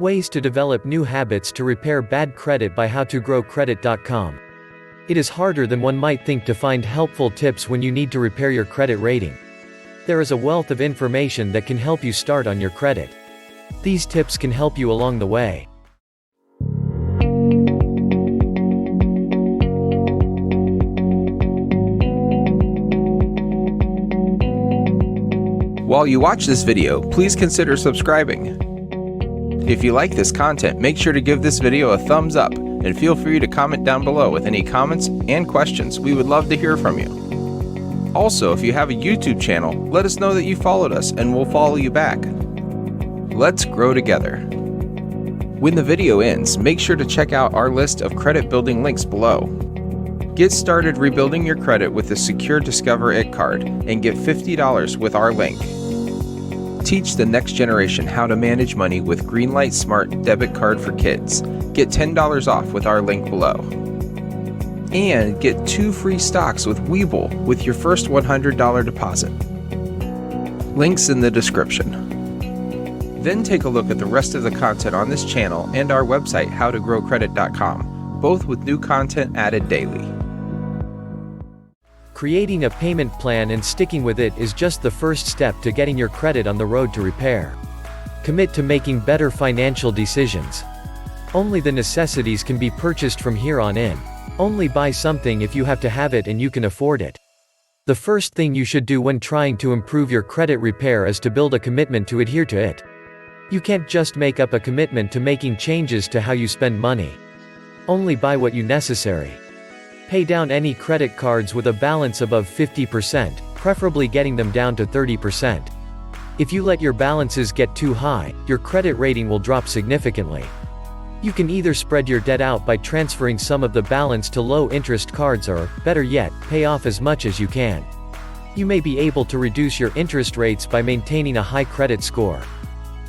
Ways to develop new habits to repair bad credit by howtogrowcredit.com. It is harder than one might think to find helpful tips when you need to repair your credit rating. There is a wealth of information that can help you start on your credit. These tips can help you along the way. While you watch this video, please consider subscribing. If you like this content, make sure to give this video a thumbs up and feel free to comment down below with any comments and questions. We would love to hear from you. Also, if you have a YouTube channel, let us know that you followed us and we'll follow you back. Let's grow together. When the video ends, make sure to check out our list of credit building links below. Get started rebuilding your credit with the Secure Discover It card and get $50 with our link. Teach the next generation how to manage money with Greenlight Smart Debit Card for Kids. Get $10 off with our link below. And get 2 free stocks with Webull with your first $100 deposit. Links in the description. Then take a look at the rest of the content on this channel and our website howtogrowcredit.com, both with new content added daily. Creating a payment plan and sticking with it is just the first step to getting your credit on the road to repair. Commit to making better financial decisions. Only the necessities can be purchased from here on in. Only buy something if you have to have it and you can afford it. The first thing you should do when trying to improve your credit repair is to build a commitment to adhere to it. You can't just make up a commitment to making changes to how you spend money. Only buy what you necessary. Pay down any credit cards with a balance above 50%, preferably getting them down to 30%. If you let your balances get too high, your credit rating will drop significantly. You can either spread your debt out by transferring some of the balance to low-interest cards or, better yet, pay off as much as you can. You may be able to reduce your interest rates by maintaining a high credit score.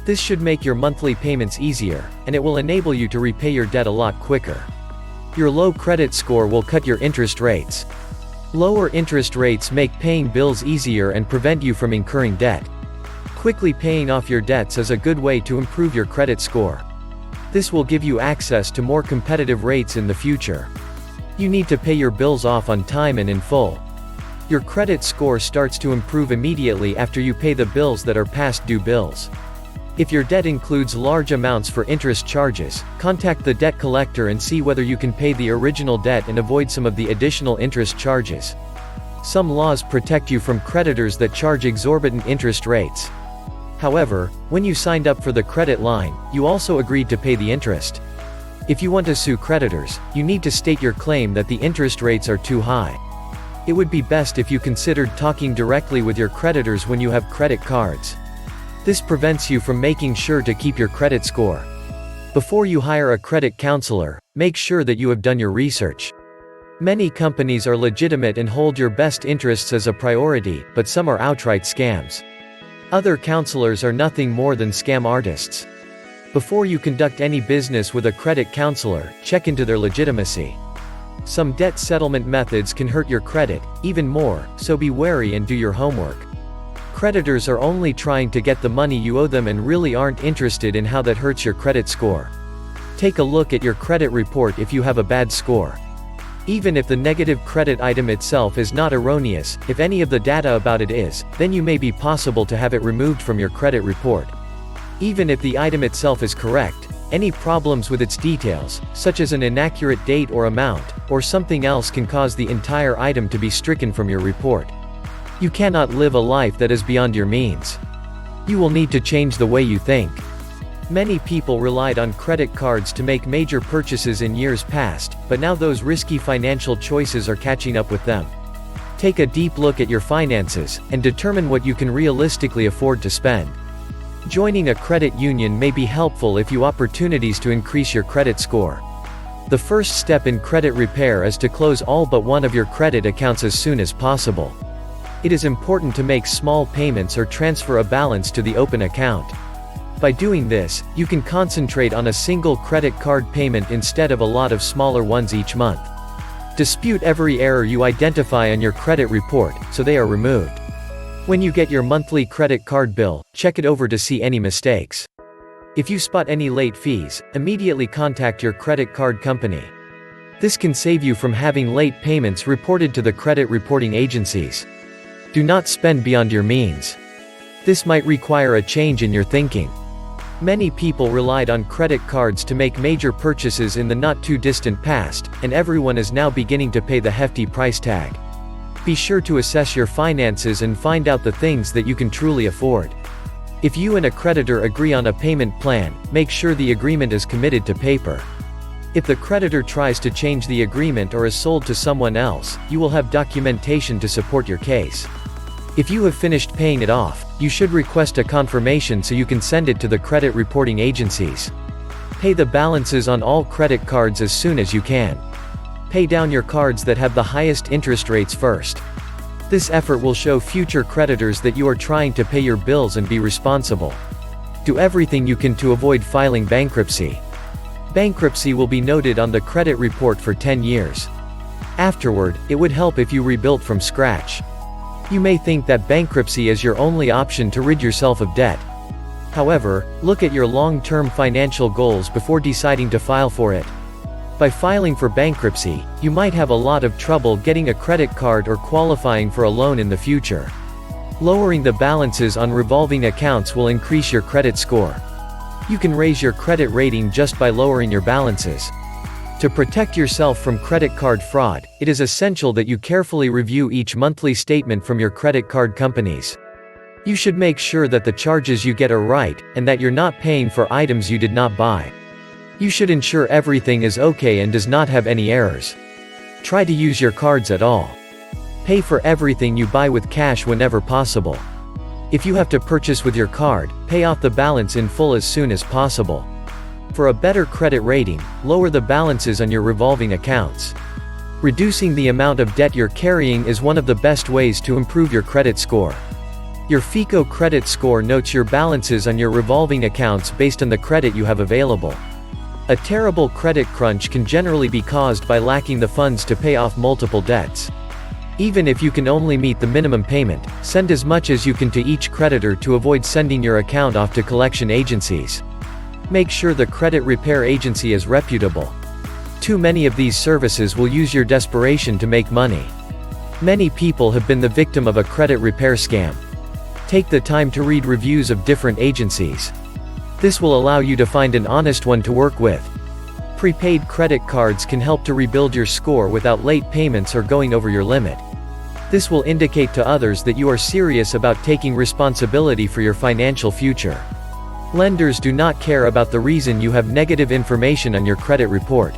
This should make your monthly payments easier, and it will enable you to repay your debt a lot quicker. Your low credit score will cut your interest rates. Lower interest rates make paying bills easier and prevent you from incurring debt. Quickly paying off your debts is a good way to improve your credit score. This will give you access to more competitive rates in the future. You need to pay your bills off on time and in full. Your credit score starts to improve immediately after you pay the bills that are past due bills. If your debt includes large amounts for interest charges, contact the debt collector and see whether you can pay the original debt and avoid some of the additional interest charges. Some laws protect you from creditors that charge exorbitant interest rates. However, when you signed up for the credit line, you also agreed to pay the interest. If you want to sue creditors, you need to state your claim that the interest rates are too high. It would be best if you considered talking directly with your creditors when you have credit cards. This prevents you from making sure to keep your credit score. Before you hire a credit counselor, make sure that you have done your research. Many companies are legitimate and hold your best interests as a priority, but some are outright scams. Other counselors are nothing more than scam artists. Before you conduct any business with a credit counselor, check into their legitimacy. Some debt settlement methods can hurt your credit, even more, so be wary and do your homework. Creditors are only trying to get the money you owe them and really aren't interested in how that hurts your credit score. Take a look at your credit report if you have a bad score. Even if the negative credit item itself is not erroneous, if any of the data about it is, then you may be possible to have it removed from your credit report. Even if the item itself is correct, any problems with its details, such as an inaccurate date or amount, or something else can cause the entire item to be stricken from your report. You cannot live a life that is beyond your means. You will need to change the way you think. Many people relied on credit cards to make major purchases in years past, but now those risky financial choices are catching up with them. Take a deep look at your finances, and determine what you can realistically afford to spend. Joining a credit union may be helpful if you opportunities to increase your credit score. The first step in credit repair is to close all but one of your credit accounts as soon as possible. It is important to make small payments or transfer a balance to the open account. By doing this, you can concentrate on a single credit card payment instead of a lot of smaller ones each month. Dispute every error you identify on your credit report, so they are removed. When you get your monthly credit card bill, check it over to see any mistakes. If you spot any late fees, immediately contact your credit card company. This can save you from having late payments reported to the credit reporting agencies. Do not spend beyond your means. This might require a change in your thinking. Many people relied on credit cards to make major purchases in the not-too-distant past, and everyone is now beginning to pay the hefty price tag. Be sure to assess your finances and find out the things that you can truly afford. If you and a creditor agree on a payment plan, make sure the agreement is committed to paper. If the creditor tries to change the agreement or is sold to someone else, you will have documentation to support your case. If you have finished paying it off, you should request a confirmation so you can send it to the credit reporting agencies. Pay the balances on all credit cards as soon as you can. Pay down your cards that have the highest interest rates first. This effort will show future creditors that you are trying to pay your bills and be responsible. Do everything you can to avoid filing bankruptcy. Bankruptcy will be noted on the credit report for 10 years. Afterward, it would help if you rebuilt from scratch. You may think that bankruptcy is your only option to rid yourself of debt. However, look at your long-term financial goals before deciding to file for it. By filing for bankruptcy, you might have a lot of trouble getting a credit card or qualifying for a loan in the future. Lowering the balances on revolving accounts will increase your credit score. You can raise your credit rating just by lowering your balances. To protect yourself from credit card fraud, it is essential that you carefully review each monthly statement from your credit card companies. You should make sure that the charges you get are right, and that you're not paying for items you did not buy. You should ensure everything is okay and does not have any errors. Try to use your cards at all. Pay for everything you buy with cash whenever possible. If you have to purchase with your card, pay off the balance in full as soon as possible. For a better credit rating, lower the balances on your revolving accounts. Reducing the amount of debt you're carrying is one of the best ways to improve your credit score. Your FICO credit score notes your balances on your revolving accounts based on the credit you have available. A terrible credit crunch can generally be caused by lacking the funds to pay off multiple debts. Even if you can only meet the minimum payment, send as much as you can to each creditor to avoid sending your account off to collection agencies. Make sure the credit repair agency is reputable. Too many of these services will use your desperation to make money. Many people have been the victim of a credit repair scam. Take the time to read reviews of different agencies. This will allow you to find an honest one to work with. Prepaid credit cards can help to rebuild your score without late payments or going over your limit. This will indicate to others that you are serious about taking responsibility for your financial future. Lenders do not care about the reason you have negative information on your credit report.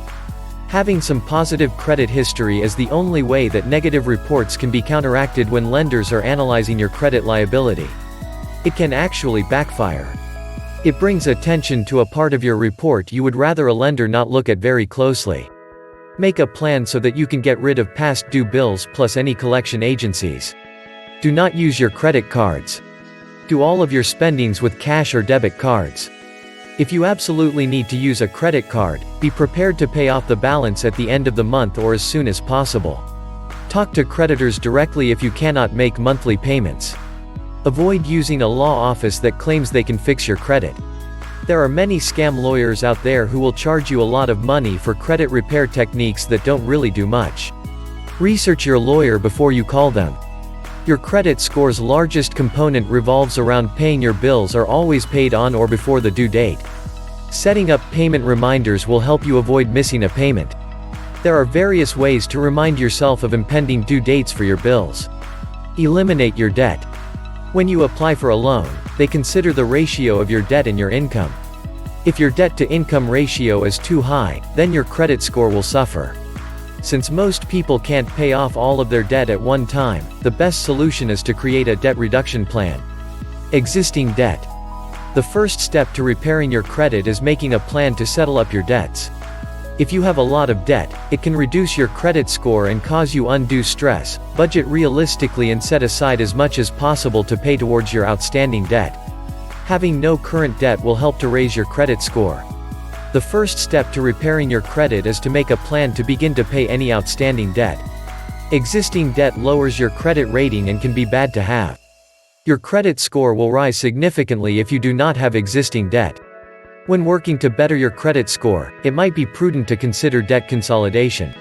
Having some positive credit history is the only way that negative reports can be counteracted when lenders are analyzing your credit liability. It can actually backfire. It brings attention to a part of your report you would rather a lender not look at very closely. Make a plan so that you can get rid of past due bills plus any collection agencies. Do not use your credit cards. Do all of your spendings with cash or debit cards. If you absolutely need to use a credit card, be prepared to pay off the balance at the end of the month or as soon as possible. Talk to creditors directly if you cannot make monthly payments. Avoid using a law office that claims they can fix your credit. There are many scam lawyers out there who will charge you a lot of money for credit repair techniques that don't really do much. Research your lawyer before you call them. Your credit score's largest component revolves around paying your bills are always paid on or before the due date. Setting up payment reminders will help you avoid missing a payment. There are various ways to remind yourself of impending due dates for your bills. Eliminate your debt. When you apply for a loan, they consider the ratio of your debt and your income. If your debt-to-income ratio is too high, then your credit score will suffer. Since most people can't pay off all of their debt at one time, the best solution is to create a debt reduction plan. Existing debt. The first step to repairing your credit is making a plan to settle up your debts. If you have a lot of debt, it can reduce your credit score and cause you undue stress. Budget realistically and set aside as much as possible to pay towards your outstanding debt. Having no current debt will help to raise your credit score. The first step to repairing your credit is to make a plan to begin to pay any outstanding debt. Existing debt lowers your credit rating and can be bad to have. Your credit score will rise significantly if you do not have existing debt. When working to better your credit score, it might be prudent to consider debt consolidation.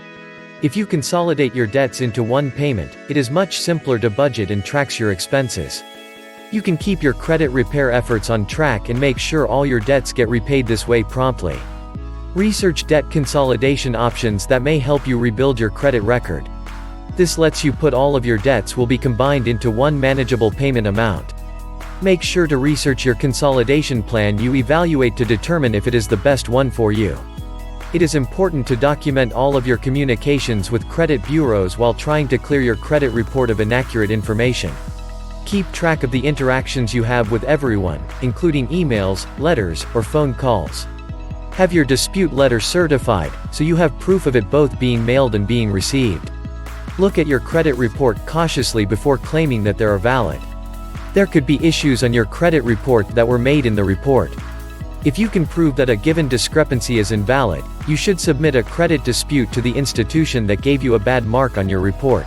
If you consolidate your debts into one payment, it is much simpler to budget and track your expenses. You can keep your credit repair efforts on track and make sure all your debts get repaid this way promptly. Research debt consolidation options that may help you rebuild your credit record. This lets you put all of your debts will be combined into one manageable payment amount. Make sure to research your consolidation plan you evaluate to determine if it is the best one for you. It is important to document all of your communications with credit bureaus while trying to clear your credit report of inaccurate information. Keep track of the interactions you have with everyone, including emails, letters, or phone calls. Have your dispute letter certified, so you have proof of it both being mailed and being received. Look at your credit report cautiously before claiming that they are valid. There could be issues on your credit report that were made in the report. If you can prove that a given discrepancy is invalid, you should submit a credit dispute to the institution that gave you a bad mark on your report.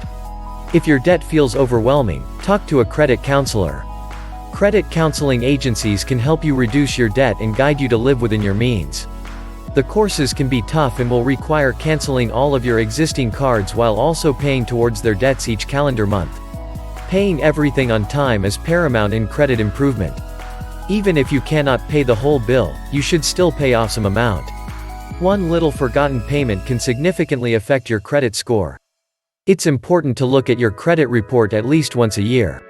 If your debt feels overwhelming, talk to a credit counselor. Credit counseling agencies can help you reduce your debt and guide you to live within your means. The courses can be tough and will require canceling all of your existing cards while also paying towards their debts each calendar month. Paying everything on time is paramount in credit improvement. Even if you cannot pay the whole bill, you should still pay off some amount. One little forgotten payment can significantly affect your credit score. It's important to look at your credit report at least once a year.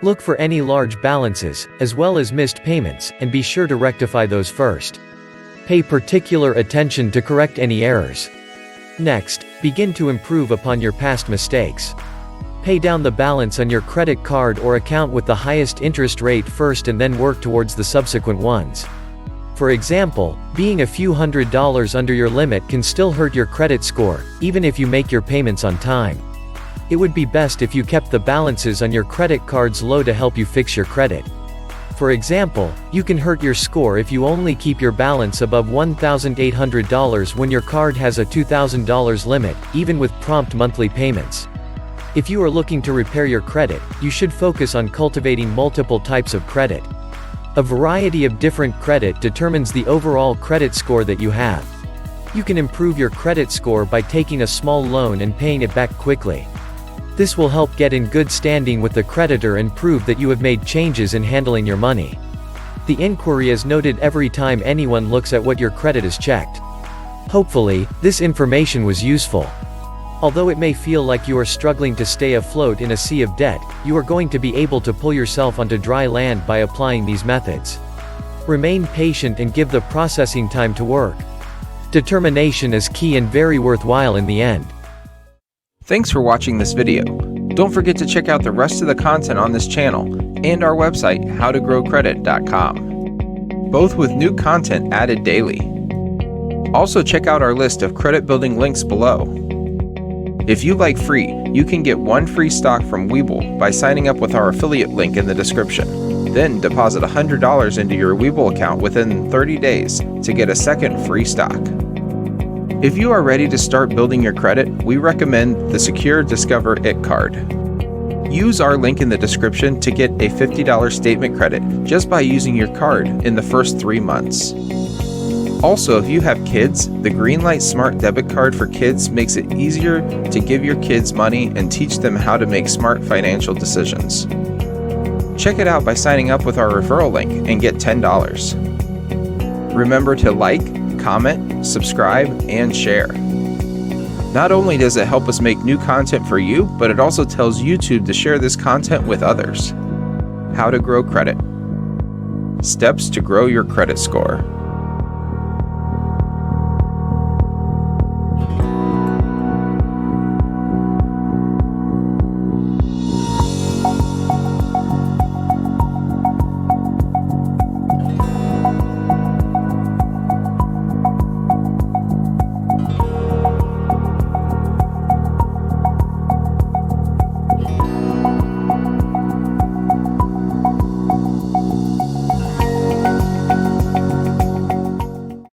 Look for any large balances, as well as missed payments, and be sure to rectify those first. Pay particular attention to correct any errors. Next, begin to improve upon your past mistakes. Pay down the balance on your credit card or account with the highest interest rate first and then work towards the subsequent ones. For example, being a few $100s under your limit can still hurt your credit score, even if you make your payments on time. It would be best if you kept the balances on your credit cards low to help you fix your credit. For example, you can hurt your score if you only keep your balance above $1,800 when your card has a $2,000 limit, even with prompt monthly payments. If you are looking to repair your credit, you should focus on cultivating multiple types of credit. A variety of different credit determines the overall credit score that you have. You can improve your credit score by taking a small loan and paying it back quickly. This will help get in good standing with the creditor and prove that you have made changes in handling your money. The inquiry is noted every time anyone looks at what your credit is checked. Hopefully, this information was useful. Although it may feel like you are struggling to stay afloat in a sea of debt, you are going to be able to pull yourself onto dry land by applying these methods. Remain patient and give the processing time to work. Determination is key and very worthwhile in the end. Thanks for watching this video. Don't forget to check out the rest of the content on this channel and our website, howtogrowcredit.com, both with new content added daily. Also check out our list of credit building links below. If you like free, you can get one free stock from Webull by signing up with our affiliate link in the description. Then deposit $100 into your Webull account within 30 days to get a second free stock. If you are ready to start building your credit, we recommend the Secure Discover It card. Use our link in the description to get a $50 statement credit just by using your card in the first 3 months. Also, if you have kids, the Greenlight Smart Debit Card for Kids makes it easier to give your kids money and teach them how to make smart financial decisions. Check it out by signing up with our referral link and get $10. Remember to like, comment, subscribe, and share. Not only does it help us make new content for you, but it also tells YouTube to share this content with others. How to grow credit. Steps to grow your credit score.